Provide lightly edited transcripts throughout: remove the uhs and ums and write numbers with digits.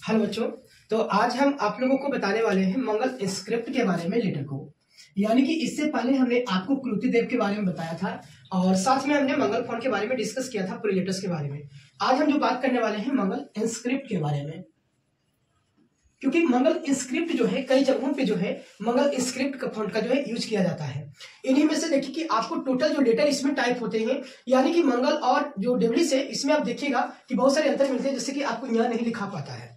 Hello बच्चों। तो आज हम आप लोगों को बताने वाले हैं मंगल स्क्रिप्ट के बारे में, लेटर को। यानी कि इससे पहले हमने आपको कृतिदेव के बारे में बताया था और साथ में हमने मंगल फोन के बारे में डिस्कस किया था, पूरे लेटर्स के बारे में। आज हम जो बात करने वाले हैं मंगल स्क्रिप्ट के बारे में, क्योंकि मंगल स्क्रिप्ट जो है कई जगहों पे जो है मंगल स्क्रिप्ट का फॉन्ट का जो है यूज किया जाता है। इन्हीं में से देखिए कि आपको टोटल जो लेटर इसमें टाइप होते हैं, यानी कि मंगल और जो डेवलिस है, इसमें आप देखिएगा कि बहुत सारे अंतर मिलते हैं। जैसे कि आपको यहाँ नहीं लिखा पाता है,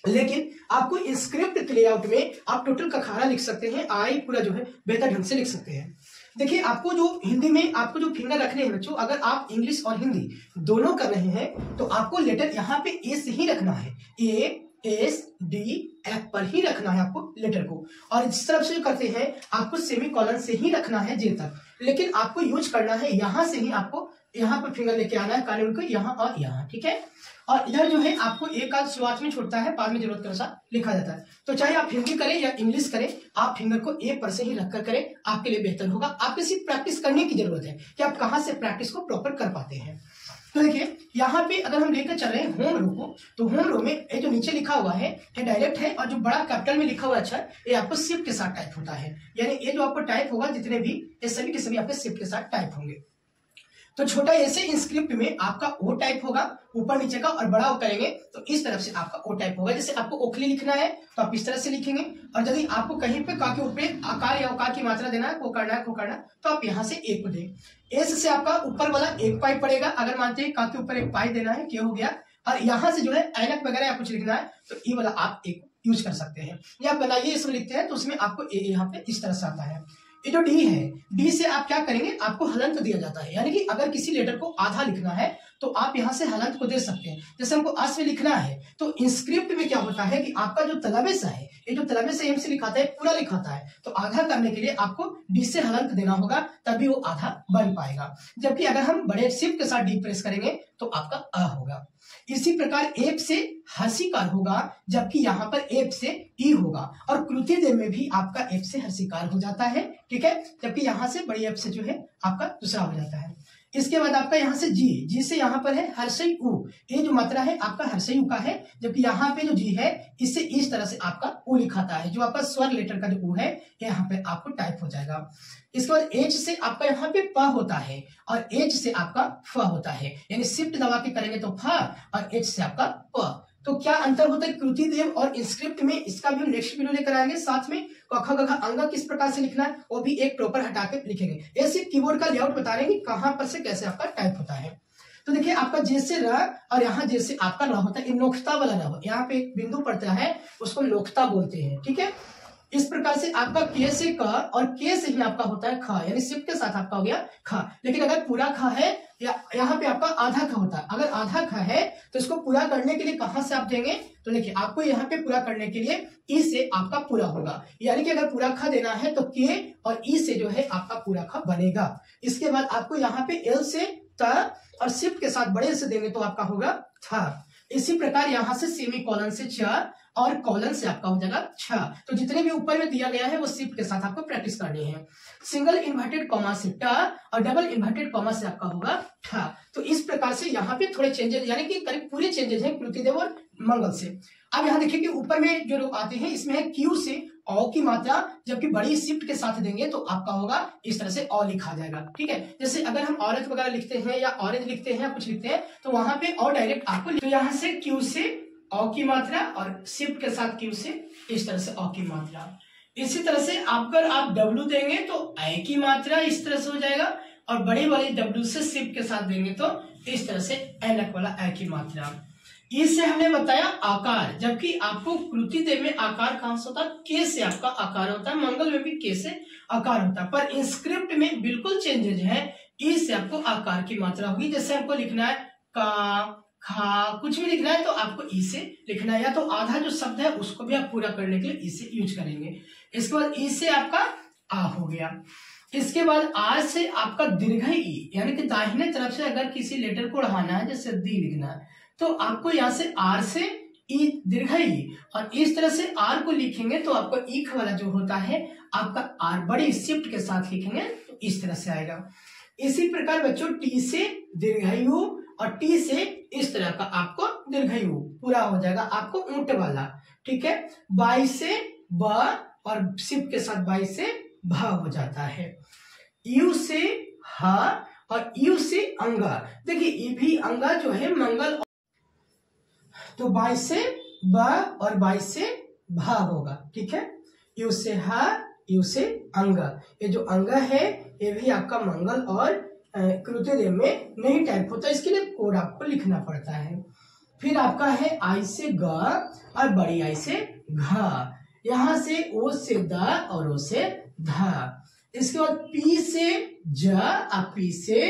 लेकिन आपको स्क्रिप्ट के लेआउट में आप टोटल का खाना लिख सकते हैं, आई पूरा जो है बेहतर ढंग से लिख सकते हैं। देखिए, आपको जो हिंदी में आपको जो फिंगर रखने हैं बच्चों, अगर आप इंग्लिश और हिंदी दोनों कर रहे हैं तो आपको लेटर यहाँ पे ए से ही रखना है, ए एस डी एफ पर ही रखना है आपको लेटर को। और जिस तरफ से जो करते हैं आपको सेमी कॉलन से ही रखना है जे तक, लेकिन आपको यूज करना है यहाँ से ही, आपको यहाँ पर फिंगर लेके आना है कानून को, यहाँ और यहाँ, ठीक है। और इधर जो है आपको एक आध शुरुआत में छोड़ता है, बाद में जरूरत के अनुसार लिखा जाता है। तो चाहे आप हिंदी करें या इंग्लिश करें, आप फिंगर को ए पर से ही रखकर करें, आपके लिए बेहतर होगा। आपको सिर्फ प्रैक्टिस करने की जरूरत है कि आप कहाँ से प्रैक्टिस को प्रॉपर कर पाते हैं। तो देखिए, यहाँ पे अगर हम लेकर चल रहे हैं होम रो को, तो होम रो में ये जो नीचे लिखा हुआ है ये डायरेक्ट है, और जो बड़ा कैपिटल में लिखा हुआ अक्षर ये आपको शिफ्ट के साथ टाइप होता है। यानी ये जो आपको टाइप होगा जितने भी, ये सभी के सभी आपके शिफ्ट के साथ टाइप होंगे। तो छोटा ऐसे इंस्क्रिप्ट में आपका ओ टाइप होगा ऊपर नीचे का, और बड़ा ओ करेंगे तो इस तरफ से आपका ओ टाइप होगा। जैसे आपको ओखली लिखना है तो आप इस तरह से लिखेंगे, और यदि आपको कहीं पे का के ऊपर आकार या उकार की मात्रा देना है, को करना है, को करना, तो आप यहाँ से एक को दें। एस से आपका ऊपर वाला एक पाई पड़ेगा, अगर मानते हैं का के ऊपर एक पाई देना है, क्या हो गया। और यहाँ से जो है ऐनक वगैरह या कुछ लिखना है तो ई वाला आप एक यूज कर सकते हैं, या बनाइए इसमें लिखते हैं तो उसमें आपको ए यहाँ पे इस तरह से आता है। ये जो डी है, डी से आप क्या करेंगे, आपको हलंत दिया जाता है। यानी कि अगर किसी लेटर को आधा लिखना है तो आप यहाँ से हलंत को दे सकते हैं। जैसे हमको अस में लिखना है तो इंस्क्रिप्ट में क्या होता है कि आपका जो तलबेस है, ये जो तलबेस एम से लिखाता है पूरा लिखाता है, तो आधा करने के लिए आपको डी से हलंत देना होगा, तभी वो आधा बन पाएगा। जबकि अगर हम बड़े शिफ्ट के साथ डी प्रेस करेंगे तो आपका अ होगा। इसी प्रकार एप से हर्षिकार होगा, जबकि यहाँ पर एप से ई होगा। और कृतिदेव में भी आपका एप से हर्षिकार हो जाता है, ठीक है, जबकि यहाँ से बड़ी एप से जो है आपका दूसरा हो जाता है। इसके बाद आपका यहाँ से जी, जी से यहाँ पर है हर्षई उ, ये जो मात्रा है आपका हर्षई उ का है, जबकि यहाँ पे जो जी है इससे इस तरह से आपका उ लिखाता है। जो आपका स्वर लेटर का जो उ है यहाँ पे आपको टाइप हो जाएगा। इसके बाद एच से आपका यहाँ पे प होता है, और एच से आपका फ होता है। यानी शिफ्ट दबा के करेंगे तो फ, और एच से आपका प। तो क्या अंतर होता है कृतिदेव और इंस्क्रिप्ट में, इसका भी हम नेक्स्ट वीडियो लेकर आएंगे। साथ में क ख ग घ अंग किस प्रकार से लिखना है वो भी एक प्रॉपर हटा के लिखेंगे। ये सिर्फ कीबोर्ड का लेआउट बता रहे हैं कि कहां पर से कैसे आपका टाइप होता है। तो देखिए, आपका जैसे र और यहाँ जैसे आपका र होता है, ये नोखता वाला र, यहाँ पे एक बिंदु पड़ता है उसको नोखता बोलते हैं, ठीक है। इस प्रकार से आपका के से क और के से ही आपका होता है ख, यानी शिफ्ट के साथ आपका हो गया ख। लेकिन अगर पूरा ख है या यहाँ पे आपका आधा ख होता है, अगर आधा ख है तो इसको पूरा करने के लिए कहां से आप देंगे, तो देखिए आपको यहाँ पे पूरा करने के लिए ई से आपका पूरा होगा। यानी कि अगर पूरा ख देना है तो के और ई से जो है आपका पूरा ख बनेगा। इसके बाद आपको यहाँ पे एल से त और शिफ्ट के साथ बड़े से देंगे तो आपका होगा थ। इसी प्रकार यहाँ से सेमी कॉलन से च और कॉलन से आपका हो जाएगा छ। तो जितने भी ऊपर में दिया गया है वो शिफ्ट के साथ आपको प्रैक्टिस करनी है। सिंगल इन्वर्टेड कॉमा से ट और डबल इन्वर्टेड कॉमा से आपका होगा ठ। तो इस प्रकार से यहाँ पे थोड़े चेंजेस, यानी कि करीब पूरे चेंजेस हैं कृतिदेव और मंगल से। अब यहाँ देखिए कि ऊपर में जो लोग आते हैं इसमें है क्यू से औ की मात्रा, जबकि बड़ी शिफ्ट के साथ देंगे तो आपका होगा इस तरह से औ लिखा जाएगा, ठीक है। जैसे अगर हम औरत वगैरह लिखते हैं या ऑरेंज लिखते हैं या कुछ लिखते हैं तो वहां पे और डायरेक्ट आपको, तो यहाँ से क्यू से औ की मात्रा और शिफ्ट के साथ क्यू से इस तरह से औ की मात्रा। इसी तरह से अगर आप डब्ल्यू देंगे तो आई की मात्रा इस तरह से हो जाएगा, और बड़े वाले डब्ल्यू से शिफ्ट के साथ देंगे तो इस तरह से एनक वाला आई की मात्रा। इससे हमने बताया आकार, जबकि आपको कृतिदेव में आकार कहां से होता है, के से आपका आकार होता है, मंगल में भी के से आकार होता है, पर इंस्क्रिप्ट में बिल्कुल चेंजेज है। ई से आपको आकार की मात्रा होगी। जैसे आपको लिखना है का, खा, कुछ भी लिखना है तो आपको ई से लिखना है, या तो आधा जो शब्द है उसको भी आप पूरा करने के लिए ई से यूज करेंगे। इसके बाद ई से आपका आ हो गया। इसके बाद आर से आपका दीर्घ ई, यानी कि दाहिने तरफ से अगर किसी लेटर को बढ़ाना है, जैसे दी लिखना है, तो आपको यहाँ से आर से ई दीर्घ ई, और इस तरह से आर को लिखेंगे तो आपको ईख वाला जो होता है आपका आर बड़ी शिफ्ट के साथ लिखेंगे तो इस तरह से आएगा। इसी प्रकार बच्चों टी से दीर्घ यू और टी से इस तरह का आपको दीर्घ यू, पूरा हो जाएगा आपको ऊंट वाला, ठीक है। बाई से ब और सिप के साथ बाई से भ हो जाता है। यू से ह और यू से अंगा, देखिए ये भी अंगा जो है मंगल, तो बाई से ब और बाई से भ होगा, ठीक है। यू से ह, यू से अंग, ये जो अंग है ये भी आपका मंगल और कृत्यदेव में नहीं टाइप होता, इसके लिए कोड आपको लिखना पड़ता है। फिर आपका है आई से ग और बड़ी आई से घ, यहां से ओ से द और ओ से ध। इसके बाद पी से ज और पी से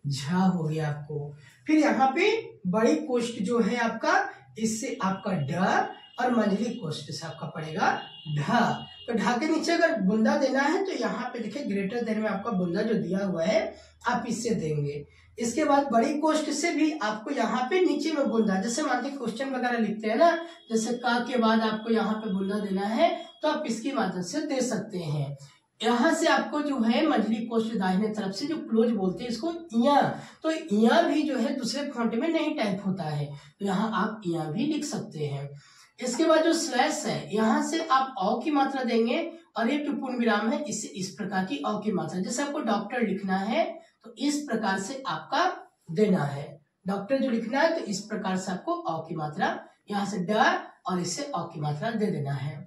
झ हो गया आपको। फिर यहाँ पे बड़ी कोष्ठ जो है आपका, इससे आपका ड और मंझली कोष्ठ से आपका पड़ेगा ढ। तो ढ के नीचे अगर बुंदा देना है तो यहाँ पे देखिए ग्रेटर देन में आपका बुंदा जो दिया हुआ है आप इससे देंगे। इसके बाद बड़ी कोष्ठ से भी आपको यहाँ पे नीचे में बुंदा, जैसे मान लीजिए क्वेश्चन वगैरह लिखते हैं ना, जैसे का के बाद आपको यहाँ पे बुंदा देना है तो आप इसकी मदद से दे सकते हैं। यहाँ से आपको जो है मंझली कोष्ठ दाहिने तरफ से जो क्लोज बोलते हैं इसको इया, तो इया भी जो है दूसरे फॉन्ट में नहीं टाइप होता है, तो यहाँ आप इया भी लिख सकते हैं। इसके बाद जो स्लैश है यहाँ से आप औ की मात्रा देंगे और एक पूर्ण विराम है, इससे इस प्रकार की औ की मात्रा, जैसे आपको डॉक्टर लिखना है तो इस प्रकार से आपका देना है। डॉक्टर जो लिखना है तो इस प्रकार से आपको औ की मात्रा यहाँ से ड और इससे औ की मात्रा दे देना है।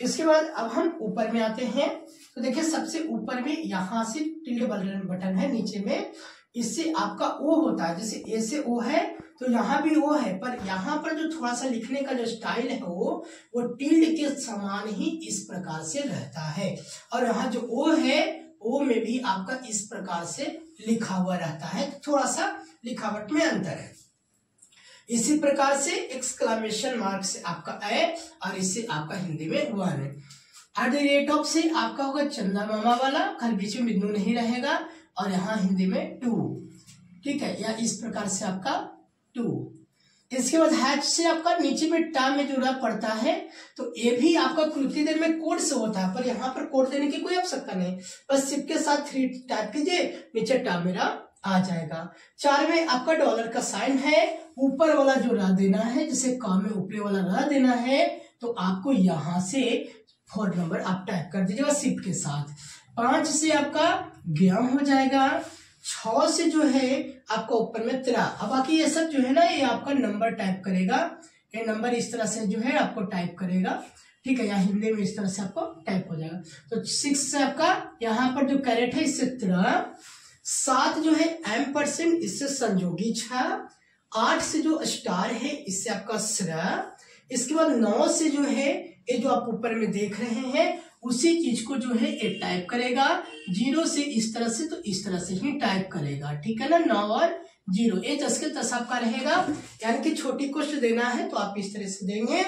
इसके बाद अब हम ऊपर में आते हैं, तो देखिए सबसे ऊपर में यहाँ से टिल्ड बटन है नीचे में, इससे आपका ओ होता है, जैसे ए से ओ है तो यहाँ भी ओ है, पर यहाँ पर जो थोड़ा सा लिखने का जो स्टाइल है वो टिल्ड के समान ही इस प्रकार से रहता है, और यहाँ जो ओ है ओ में भी आपका इस प्रकार से लिखा हुआ रहता है, थोड़ा सा लिखावट में अंतर है। इसी प्रकार से एक्सक्लेमेशन मार्क से आपका ए और इससे आपका हिंदी में 1। एट द रेट ऑफ से आपका होगा चंदा मामा वाला, खैर बीच में बिंदु नहीं रहेगा, और यहाँ हिंदी में 2, ठीक है, या इस प्रकार से आपका 2। इसके बाद हैच से आपका नीचे में टा में जुड़ा पड़ता है, तो ये भी आपका कृति देर में कोड से होता है, पर यहाँ पर कोड देने की कोई आवश्यकता नहीं, बस सिप के साथ 3 टाइप कीजिए, नीचे टा मेरा आ जाएगा। 4 में आपका डॉलर का साइन है, ऊपर वाला जो रा देना है, जैसे का में ऊपर वाला रा देना है, तो आपको यहाँ से 4 नंबर आप टाइप कर दीजिएगा सिप के साथ। 5 से आपका ज्ञान हो जाएगा। 6 से जो है आपका ऊपर में त्रा, अब बाकी ये सब जो है ना ये आपका नंबर टाइप करेगा, ये नंबर इस तरह से जो है आपको टाइप करेगा, ठीक है, यहाँ हिंदी में इस तरह से आपको टाइप हो जाएगा। तो 6 से आपका यहाँ पर जो कैरेट है इससे त्रा, 7 जो है %, इससे संयोगी छ, 8 से जो स्टार है इससे आपका स्र, इसके बाद 9 से जो है ये जो आप ऊपर में देख रहे हैं उसी चीज को जो है ये टाइप करेगा, 0 से इस तरह से तो इस तरह से ही टाइप करेगा, ठीक है ना, 9 और 0, ये 10 के 10 आपका रहेगा, यानी कि छोटी कोष्ठ देना है तो आप इस तरह से देंगे।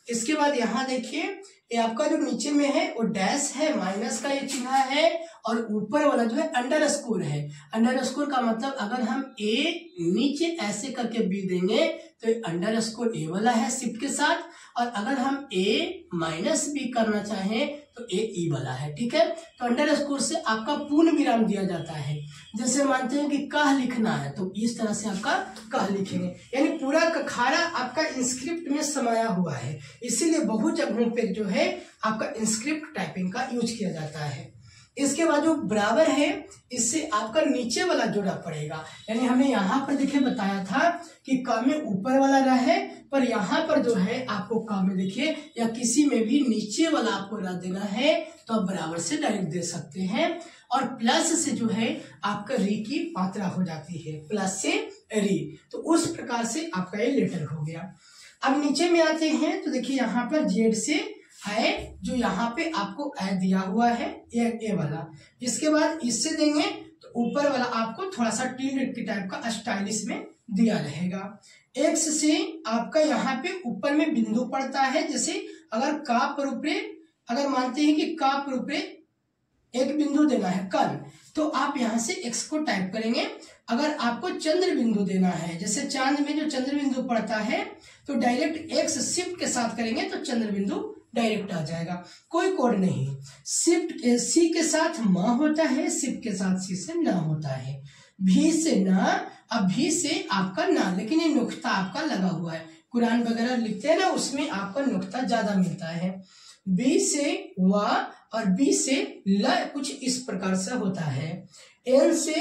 इसके बाद यहाँ देखिए ये आपका जो नीचे में है वो डैश है, माइनस का ये चिन्ह है, और ऊपर वाला जो है अंडरस्कोर है। अंडरस्कोर का मतलब अगर हम ए नीचे ऐसे करके बी देंगे तो ये अंडरस्कोर ए वाला है शिफ्ट के साथ, और अगर हम ए माइनस बी करना चाहें तो ए ई वाला है, ठीक है। तो अंडरस्कोर से आपका पूर्ण विराम दिया जाता है, जैसे मानते हैं कि कह लिखना है तो इस तरह से आपका कह लिखेंगे, यानी पूरा कखारा आपका इंस्क्रिप्ट में समाया हुआ है, इसीलिए बहुत जगहों पे जो है आपका इंस्क्रिप्ट टाइपिंग का यूज किया जाता है। इसके बाद जो बराबर है इससे आपका नीचे वाला जोड़ा पड़ेगा, यानी हमने यहाँ पर देखिए बताया था कि का में ऊपर वाला रहा है, पर यहाँ पर जो है आपको का में देखिए या किसी में भी नीचे वाला आपको रह देना है तो आप बराबर से डायरेक्ट दे सकते हैं, और प्लस से जो है आपका री की मात्रा हो जाती है, प्लस से री, तो उस प्रकार से आपका ये लेटर हो गया। अब नीचे में आते हैं तो देखिए यहाँ पर जेड से है जो यहाँ पे आपको ए दिया हुआ है, ए वाला, इसके बाद इससे देंगे तो ऊपर वाला आपको थोड़ा सा टिल्ड की टाइप का स्टाइलिश में दिया रहेगा। एक्स से आपका यहाँ पे ऊपर में बिंदु पड़ता है, जैसे अगर का पर ऊपरे अगर मानते हैं कि का पर ऊपरे एक बिंदु देना है कल, तो आप यहाँ से एक्स को टाइप करेंगे। अगर आपको चंद्र बिंदु देना है, जैसे चांद में जो चंद्र बिंदु पड़ता है तो डायरेक्ट एक्स शिफ्ट के साथ करेंगे तो चंद्र बिंदु डायरेक्ट आ जाएगा, कोई कोड नहीं। शिफ्ट सी के साथ म होता है, शिफ्ट के साथ सी से न होता है, भी से न, अब भी से आपका ना, लेकिन ये नुक्ता आपका लगा हुआ है, कुरान वगैरह लिखते हैं ना, उसमें आपका नुक्ता ज्यादा मिलता है। बी से वा और बी से ल कुछ इस प्रकार से होता है। एन से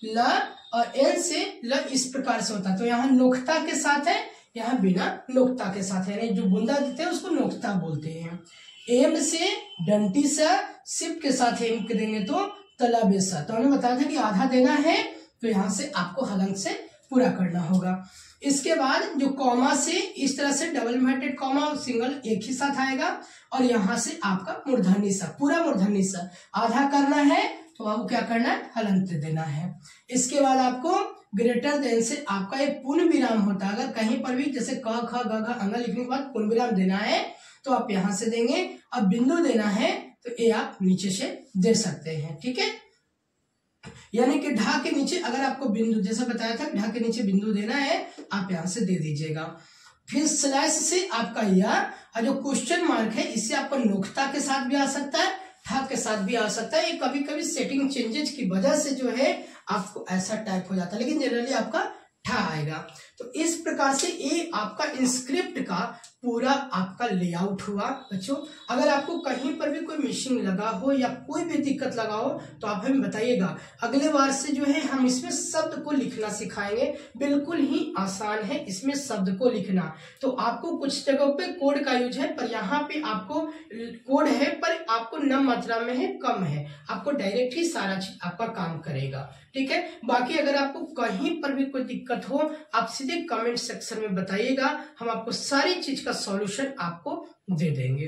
ल और एन से ल इस प्रकार से होता है। तो यहाँ नोक्ता के साथ है, यहाँ बिना नोक्ता के साथ है। जो बूंदा देते हैं उसको नोक्ता बोलते हैं। एम से डंटी सा, सिप के साथ एम के देंगे तो तलाबेसा। तो हमने बताया था कि आधा देना है, तो यहाँ से आपको हलंत से पूरा करना होगा। इसके बाद जो कॉमा से इस तरह से डबल इन्वर्टेड कॉमा और सिंगल एक ही साथ आएगा, और यहाँ से आपका मूर्धन्य सा, पूरा मूर्धन्य सा आधा करना है, तो आपको क्या करना है, हलंत देना है। इसके बाद आपको ग्रेटर देन से आपका एक पूर्ण विराम होता है। अगर कहीं पर भी जैसे क ख ग घ अंग लिखने के बाद पूर्ण विराम देना है तो आप यहां से देंगे। अब बिंदु देना है तो ये आप नीचे से दे सकते हैं, ठीक है। यानी कि ढा के नीचे अगर आपको बिंदु, जैसा बताया था, ढा के नीचे बिंदु देना है, आप यहां से दे दीजिएगा। फिर स्लैश से आपका या और जो क्वेश्चन मार्क है, इससे आपको नुक्ता के साथ भी आ सकता है, ठा के साथ भी आ सकता है। ये कभी कभी सेटिंग चेंजेस की वजह से जो है आपको ऐसा टाइप हो जाता है, लेकिन जनरली आपका ठा आएगा। तो इस प्रकार से ये आपका इंस्क्रिप्ट का पूरा आपका लेआउट हुआ। बच्चों अगर आपको कहीं पर भी कोई मिसिंग लगा हो या कोई भी दिक्कत लगा हो तो आप हमें बताइएगा। अगले बार से जो है हम इसमें शब्द को लिखना सिखाएंगे। बिल्कुल ही आसान है इसमें शब्द को लिखना। तो आपको कुछ जगहों पे कोड का यूज है, पर यहाँ पे आपको कोड है पर आपको न मात्रा में है, कम है। आपको डायरेक्ट ही सारा चीज आपका काम करेगा, ठीक है। बाकी अगर आपको कहीं पर भी कोई दिक्कत हो आप सीधे कमेंट सेक्शन में बताइएगा, हम आपको सारी चीज का सॉल्यूशन आपको दे देंगे।